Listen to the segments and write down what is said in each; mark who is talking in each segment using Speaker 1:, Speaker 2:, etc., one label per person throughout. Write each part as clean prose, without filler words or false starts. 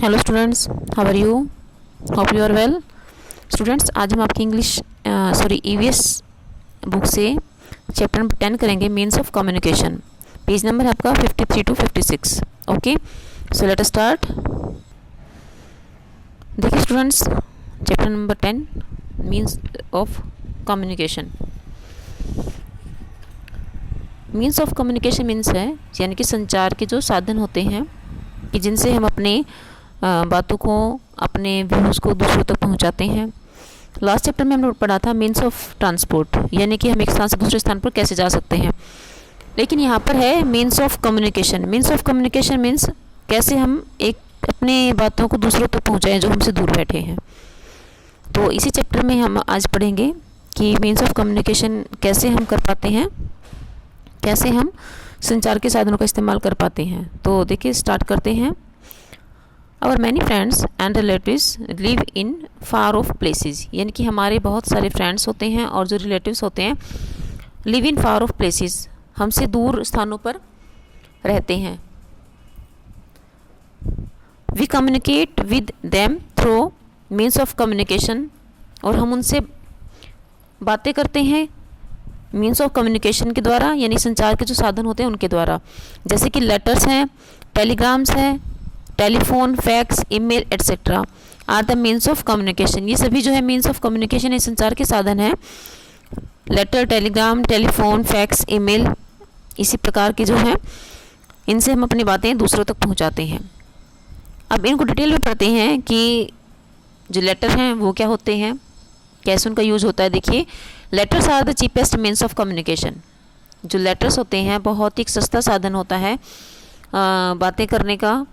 Speaker 1: Hello students, how are you? Hope you are well. Students, आज हम आपकी English EVS book से chapter number 10 करेंगे, means of communication. Page number है आपका 53 to 56। Okay, so let us start. देखिए students, chapter number 10 means of communication. Means of communication means है यानी कि संचार के जो साधन होते हैं कि जिनसे हम अपने बातों को, अपने व्यूज़ को दूसरों तक पहुंचाते हैं। लास्ट चैप्टर में हमने पढ़ा था मीन्स ऑफ ट्रांसपोर्ट, यानी कि हम एक स्थान से दूसरे स्थान पर कैसे जा सकते हैं। लेकिन यहाँ पर है means of communication. Means of communication means कैसे हम एक अपने बातों को दूसरों तक पहुँचाएँ जो हमसे दूर बैठे हैं। तो इसी चैप्टर में हम आज पढ़ेंगे कि मीन्स ऑफ कम्युनिकेशन कैसे हम कर पाते हैं, कैसे हम संचार के साधनों का इस्तेमाल कर पाते हैं। तो देखिए स्टार्ट करते हैं। Our many friends and relatives live in far off places, यानी कि हमारे बहुत सारे फ्रेंड्स होते हैं और जो रिलेटिव्स होते हैं live in far off places, हमसे दूर स्थानों पर रहते हैं। We communicate with them through means of communication, और हम उनसे बातें करते हैं मीन्स ऑफ कम्युनिकेशन के द्वारा, यानी संचार के जो साधन होते हैं उनके द्वारा। जैसे कि लेटर्स हैं, टेलीग्राम्स हैं, telephone, fax, email etcetera are the means of communication. ये सभी जो है मीन्स ऑफ कम्युनिकेशन, ये संचार के साधन हैं। Letter, telegram, telephone, fax, email, इसी प्रकार के जो हैं इनसे हम अपनी बातें दूसरों तक पहुंचाते हैं। अब इनको डिटेल में पढ़ते हैं कि जो लेटर हैं वो क्या होते हैं, कैसे उनका यूज होता है। देखिए, letters are the cheapest means of communication. जो लेटर्स होते हैं बहुत ही सस्ता साधन होता है बातें करने का,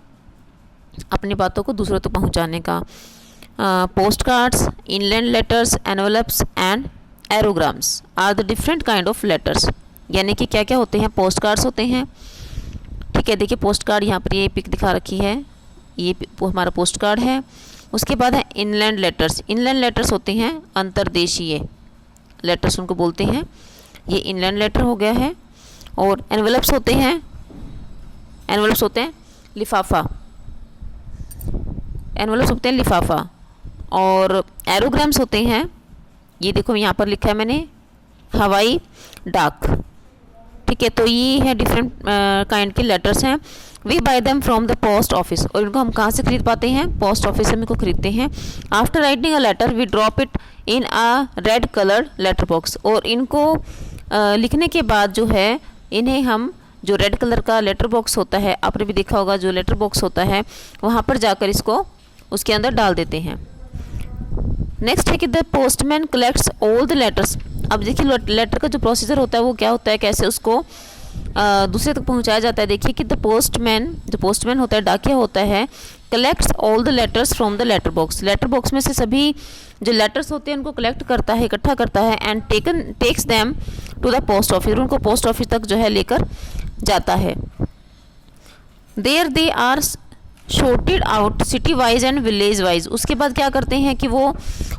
Speaker 1: अपनी बातों को दूसरों तक पहुंचाने का। Post cards, inland letters, envelopes and aerograms are the different kind of letters. यानी कि क्या क्या होते हैं, पोस्ट कार्ड्स होते हैं। ठीक है, देखिए पोस्ट कार्ड यहाँ पर ये पिक दिखा रखी है, ये हमारा पोस्ट कार्ड है। उसके बाद है इनलैंड लेटर्स। इनलैंड लेटर्स होते हैं अंतर्देशीय लेटर्स, उनको बोलते हैं। ये इनलैंड लेटर हो गया है। और एनवलप्स होते हैं, एनवलप्स होते हैं लिफाफा, एनवलप्स होते हैं लिफाफा। और एरोग्राम्स होते हैं, ये देखो यहाँ पर लिखा है मैंने, हवाई डाक। ठीक है, तो ये है डिफरेंट काइंड के लेटर्स हैं। We buy them from the post office, और इनको हम कहाँ से खरीद पाते हैं, पोस्ट ऑफिस से हम इनको खरीदते हैं। After writing a letter we drop it in a red coloured letter box, और इनको लिखने के बाद जो है इन्हें हम, जो रेड कलर का लेटर बॉक्स होता है, आपने भी देखा होगा जो लेटर बॉक्स होता है, वहाँ पर जाकर इसको उसके अंदर डाल देते हैं। नेक्स्ट है कि the postman collects all the letters. अब देखिए लेटर का जो प्रोसीजर होता है वो क्या होता है, कैसे उसको दूसरे तक पहुंचाया जाता है। देखिए कि द पोस्टमैन, जो पोस्टमैन होता है, डाकिया होता है, collects all the letters from the letter box. Letter box में से सभी जो लेटर्स होते हैं उनको कलेक्ट करता है, इकट्ठा करता है। And takes them to the post office, उनको पोस्ट ऑफिस तक जो है लेकर जाता है। There they are sorted out city wise and village wise. उसके बाद क्या करते हैं कि वो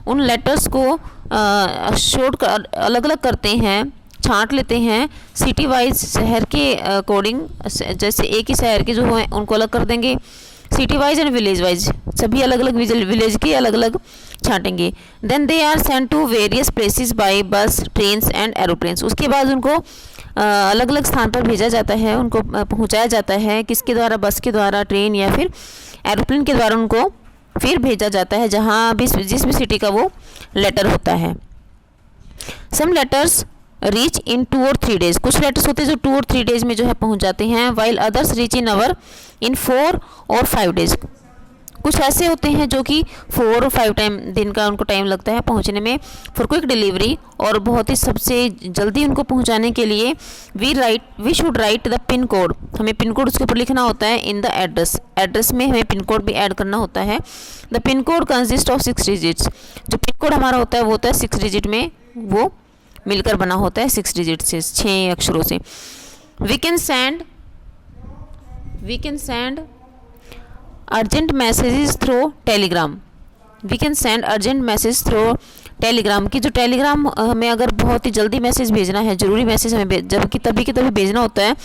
Speaker 1: उन लेटर्स को शॉर्ट अलग अलग करते हैं, छांट लेते हैं सिटी वाइज, शहर के अकॉर्डिंग। जैसे एक ही शहर के जो हैं उनको अलग कर देंगे, city wise and village wise, सभी अलग अलग विलेज के अलग अलग छांटेंगे। Then they are sent to various places by bus, trains and aeroplanes. उसके बाद उनको अलग अलग स्थान पर भेजा जाता है, उनको पहुंचाया जाता है, किसके द्वारा, बस के द्वारा, ट्रेन या फिर एरोप्लेन के द्वारा उनको फिर भेजा जाता है जहाँ भी, जिस भी सिटी का वो लेटर होता है। Some letters reach in 2 or 3 days। कुछ लेटर्स होते हैं जो 2 or 3 days में जो है पहुंच जाते हैं। While others reach in 4 or 5 days। कुछ ऐसे होते हैं जो कि 4 or 5 दिन का उनको टाइम लगता है पहुंचने में फॉर क्विक डिलीवरी, और बहुत ही सबसे जल्दी उनको पहुंचाने के लिए we should write the pin code. हमें पिन कोड उसके ऊपर लिखना होता है इन द एड्रेस। एड्रेस में हमें पिन कोड भी ऐड करना होता है। The pin code consist of 6 digits. जो पिन कोड हमारा होता है वो होता है 6 डिजिट में, वो मिलकर बना होता है 6 डिजिट से, 6 अक्षरों से। We can send urgent messages through telegram. We can send urgent message through telegram की, जो टेलीग्राम हमें अगर बहुत ही जल्दी मैसेज भेजना है, ज़रूरी मैसेज हमें जबकि तभी के तभी भेजना होता है,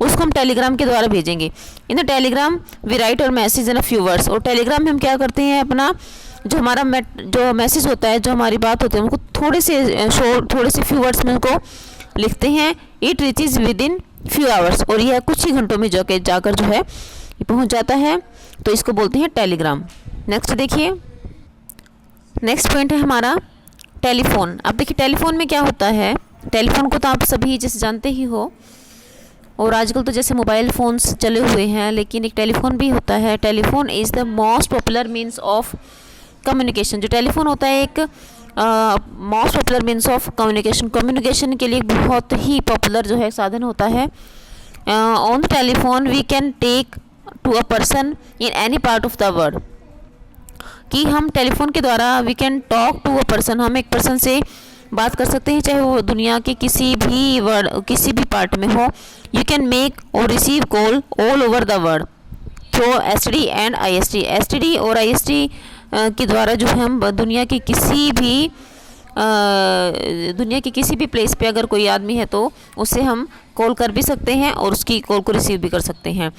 Speaker 1: उसको हम टेलीग्राम के द्वारा भेजेंगे। In the telegram we write our message in a few words. और टेलीग्राम में हम क्या करते हैं, अपना जो हमारा जो मैसेज होता है, जो हमारी बात होती है, उनको थोड़े से फ्यू वर्ड्स में उनको लिखते हैं। It reaches with in few hours, और यह कुछ ही घंटों में जाकर जो है पहुंच जाता है, तो इसको बोलते हैं टेलीग्राम। नेक्स्ट देखिए, नेक्स्ट पॉइंट है हमारा टेलीफोन। अब देखिए टेलीफोन में क्या होता है, टेलीफोन को तो आप सभी जैसे जानते ही हो, और आजकल तो जैसे मोबाइल फ़ोन्स चले हुए हैं, लेकिन एक टेलीफोन भी होता है। Telephone is the most popular means of communication. जो टेलीफोन होता है एक most popular means of communication के लिए बहुत ही पॉपुलर जो है साधन होता है। On the telephone we can take to a person in any part of the world, कि हम टेलीफोन के द्वारा we can talk to a person, हम एक पर्सन से बात कर सकते हैं, चाहे वो दुनिया के किसी भी पार्ट में हो। यू कैन मेक और receive call all over the world through STD and IST. STD और आईएसटी के द्वारा जो है हम दुनिया के किसी भी प्लेस पे अगर कोई आदमी है तो उससे हम कॉल कर भी सकते हैं और उसकी कॉल को रिसीव भी कर सकते हैं।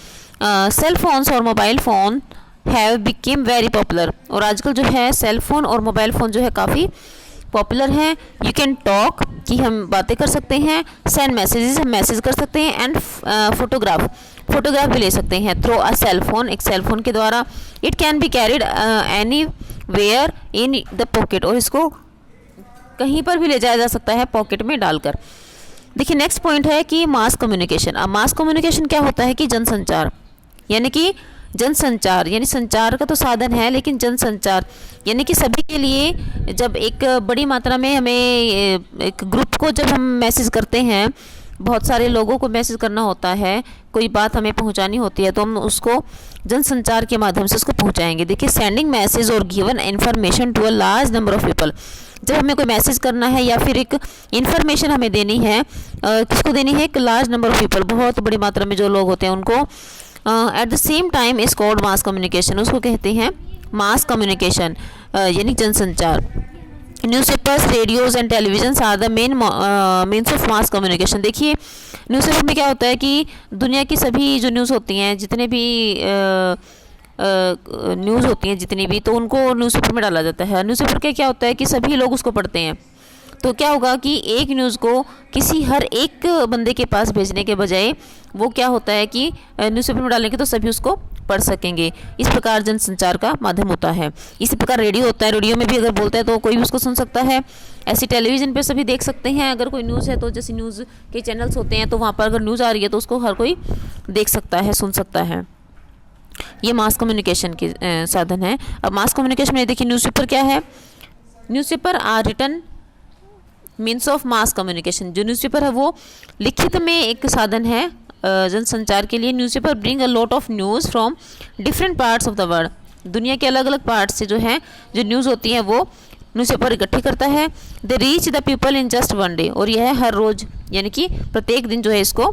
Speaker 1: सेल फोन्स और mobile phone have became very popular, और आजकल जो है सेल फोन और मोबाइल फ़ोन जो है काफ़ी पॉपुलर हैं। यू कैन टॉक, कि हम बातें कर सकते हैं। सेंड मैसेजेस, हम मैसेज कर सकते हैं। एंड फोटोग्राफ भी ले सकते हैं थ्रू अ सेल फोन, एक सेल फोन के द्वारा। It can be carried anywhere in the pocket, और इसको कहीं पर भी ले जाया जा सकता है पॉकेट में डालकर। देखिए नेक्स्ट पॉइंट है कि मास कम्युनिकेशन। अब मास कम्युनिकेशन क्या होता है कि जनसंचार, यानी संचार का तो साधन है, लेकिन जनसंचार यानी कि सभी के लिए। जब एक बड़ी मात्रा में हमें एक ग्रुप को जब हम मैसेज करते हैं, बहुत सारे लोगों को मैसेज करना होता है, कोई बात हमें पहुंचानी होती है, तो हम उसको जनसंचार के माध्यम से उसको पहुंचाएंगे। देखिए सेंडिंग मैसेज और given information to a large number of people. जब हमें कोई मैसेज करना है या फिर एक इन्फॉर्मेशन हमें देनी है, किसको देनी है, एक लार्ज नंबर ऑफ पीपल, बहुत बड़ी मात्रा में जो लोग होते हैं उनको। At the same time is called mass communication, उसको कहते हैं मास कम्युनिकेशन यानी जनसंचार। Newspapers, radios and television are the main means of mass communication. देखिए न्यूज़पेपर में क्या होता है कि दुनिया की सभी जो न्यूज़ होती हैं, जितने भी न्यूज़ होती हैं जितनी भी, तो उनको न्यूज़पेपर में डाला जाता है। न्यूज़पेपर का क्या होता है कि सभी लोग उसको पढ़ते हैं, तो क्या होगा कि एक न्यूज़ को किसी हर एक बंदे के पास भेजने के बजाय वो क्या होता है कि न्यूज़पेपर में डालने के तो सभी उसको पढ़ सकेंगे। इस प्रकार जनसंचार का माध्यम होता है। इसी प्रकार रेडियो होता है, रेडियो में भी अगर बोलता है तो कोई भी उसको सुन सकता है। ऐसे टेलीविज़न पे सभी देख सकते हैं, अगर कोई न्यूज़ है तो जैसे न्यूज़ के चैनल्स होते हैं तो वहाँ पर अगर न्यूज़ आ रही है तो उसको हर कोई देख सकता है, सुन सकता है। ये मास कम्युनिकेशन के साधन है। अब मास कम्युनिकेशन में देखिए न्यूज़पेपर क्या है, newspaper are written means of mass communication. जो न्यूज़पेपर है वो लिखित में एक साधन है जनसंचार के लिए। Newspaper bring a lot of news from different parts of the world. दुनिया के अलग अलग पार्ट से जो है जो न्यूज़ होती है वो न्यूज़पेपर इकट्ठी करता है। They reach the people in just one day, और यह हर रोज़ यानी कि प्रत्येक दिन जो है इसको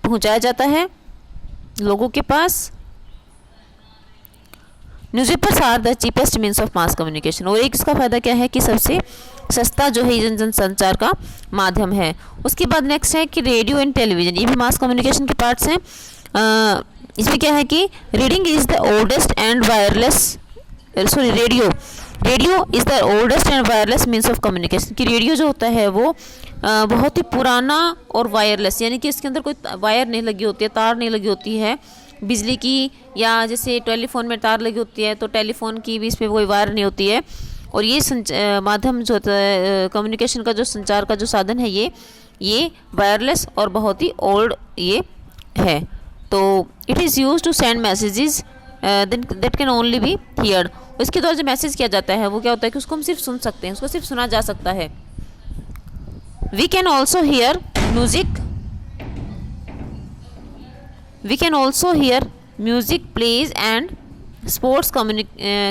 Speaker 1: पहुंचाया जाता है लोगों के पास। Newspapers are the cheapest means of mass communication, और एक इसका फ़ायदा क्या है कि सबसे सस्ता जो है जनसंचार का माध्यम है। उसके बाद नेक्स्ट है कि रेडियो एंड टेलीविज़न, ये भी मास कम्युनिकेशन के पार्ट्स हैं। इसमें क्या है कि reading is the oldest and wireless radio is the oldest and wireless means of communication. कि रेडियो जो होता है वो बहुत ही पुराना और वायरलेस, यानी कि इसके अंदर कोई वायर नहीं लगी होती है, तार नहीं लगी होती है बिजली की, या जैसे टेलीफोन में तार लगी होती है तो टेलीफोन की भी इसमें कोई वायर नहीं होती है। और ये माध्यम जो होता है कम्युनिकेशन का, जो संचार का जो साधन है, ये वायरलेस और बहुत ही ओल्ड ये है। तो it is use to send messages that can only be heard. इसके द्वारा जो मैसेज किया जाता है वो क्या होता है कि उसको हम सिर्फ सुन सकते हैं, उसको सिर्फ सुना जा सकता है। We can also hear music plays and sports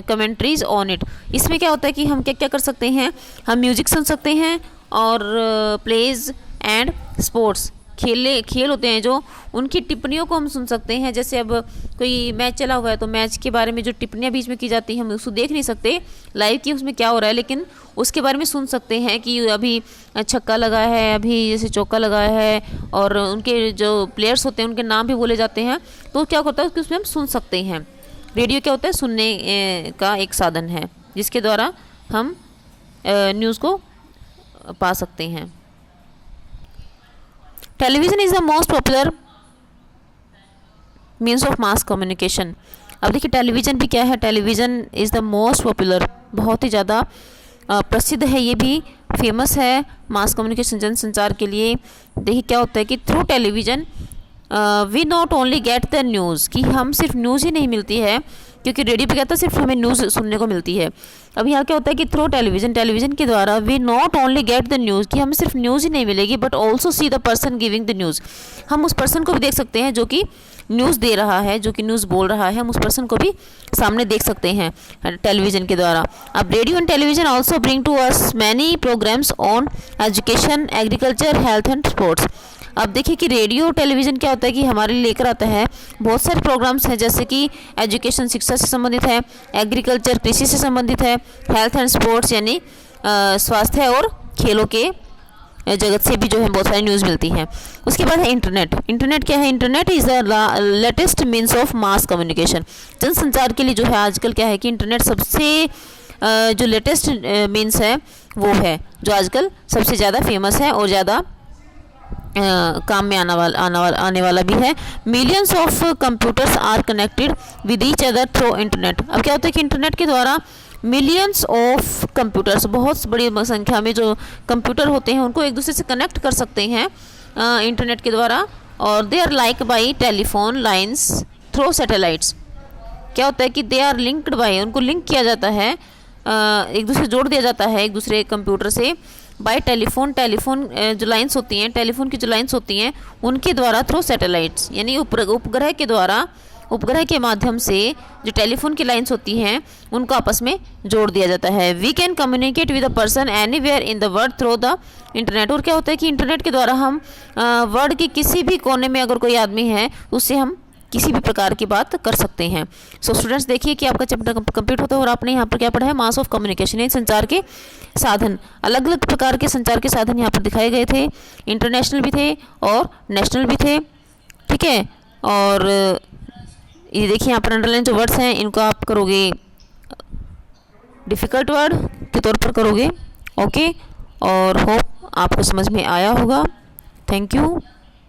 Speaker 1: commentaries on it. इसमें क्या होता है कि हम क्या क्या कर सकते हैं, हम म्यूज़िक सुन सकते हैं और प्लेज एंड स्पोर्ट्स खेल होते हैं जो, उनकी टिप्पणियों को हम सुन सकते हैं। जैसे अब कोई मैच चला हुआ है तो मैच के बारे में जो टिप्पणियाँ बीच में की जाती हैं, हम उसको देख नहीं सकते लाइव कि उसमें क्या हो रहा है, लेकिन उसके बारे में सुन सकते हैं कि अभी छक्का लगा है, अभी जैसे चौका लगा है, और उनके जो प्लेयर्स होते हैं उनके नाम भी बोले जाते हैं। तो क्या होता है कि उसमें हम सुन सकते हैं। रेडियो क्या होता है, सुनने का एक साधन है जिसके द्वारा हम न्यूज़ को पा सकते हैं। Television is the most popular means of mass communication. अब देखिए टेलीविज़न भी क्या है, television is the most popular, बहुत ही ज़्यादा प्रसिद्ध है, ये भी फेमस है मास कम्युनिकेशन, जनसंचार के लिए। देखिए क्या होता है कि through television we not only get the news, कि हम सिर्फ न्यूज़ ही नहीं मिलती है, क्योंकि रेडियो पे कहता है सिर्फ हमें न्यूज़ सुनने को मिलती है। अब यहाँ क्या होता है कि थ्रू टेलीविज़न के द्वारा we not only get the news, कि हमें सिर्फ न्यूज़ ही नहीं मिलेगी, but also see the person giving the news, हम उस पर्सन को भी देख सकते हैं जो कि न्यूज़ दे रहा है, जो कि न्यूज़ बोल रहा है, हम उस पर्सन को भी सामने देख सकते हैं टेलीविज़न के द्वारा। अब radio and television also bring to us many programmes on education, agriculture, health and sports. अब देखिए कि रेडियो टेलीविज़न क्या होता है कि हमारे लिए लेकर आता है बहुत सारे प्रोग्राम्स हैं, जैसे कि एजुकेशन, शिक्षा से संबंधित है, एग्रीकल्चर, कृषि से संबंधित है, हेल्थ एंड स्पोर्ट्स यानी स्वास्थ्य और खेलों के जगत से भी जो है बहुत सारी न्यूज़ मिलती है। उसके बाद है इंटरनेट। इंटरनेट क्या है, internet is the latest means of mass communication. जनसंचार के लिए जो है आजकल क्या है कि इंटरनेट सबसे जो लेटेस्ट मीन्स है वो है, जो आजकल सबसे ज़्यादा फेमस है और ज़्यादा काम में आने वाला भी है। Millions of computers are connected with each other through internet. अब क्या होता है कि इंटरनेट के द्वारा मिलियंस ऑफ कंप्यूटर्स, बहुत बड़ी संख्या में जो कंप्यूटर होते हैं उनको एक दूसरे से कनेक्ट कर सकते हैं इंटरनेट के द्वारा, और they are like by telephone lines through satellites. क्या होता है कि दे आर लिंक्ड बाई, उनको लिंक किया जाता है, एक दूसरे जोड़ दिया जाता है एक दूसरे कंप्यूटर से बाय टेलीफोन जो लाइन्स होती हैं, टेलीफोन की जो लाइन्स होती हैं उनके द्वारा थ्रू सैटेलाइट्स, यानी उपग्रह के द्वारा, उपग्रह के माध्यम से जो टेलीफोन की लाइन्स होती हैं उनको आपस में जोड़ दिया जाता है। We can communicate with a person anywhere in the world through the internet. और क्या होता है कि इंटरनेट के द्वारा हम वर्ल्ड के किसी भी कोने में अगर कोई आदमी है उससे हम किसी भी प्रकार की बात कर सकते हैं। सो स्टूडेंट्स देखिए कि आपका चैप्टर कंप्लीट होता है और आपने यहाँ पर क्या पढ़ा है, मास ऑफ कम्युनिकेशन, यानी संचार के साधन। अलग अलग प्रकार के संचार के साधन यहाँ पर दिखाए गए थे, इंटरनेशनल भी थे और नेशनल भी थे, ठीक है। और ये देखिए यहाँ पर अंडरलाइन जो वर्ड्स हैं इनको आप करोगे डिफ़िकल्ट वर्ड के तौर पर करोगे, ओके। और होप आपको समझ में आया होगा। Thank you.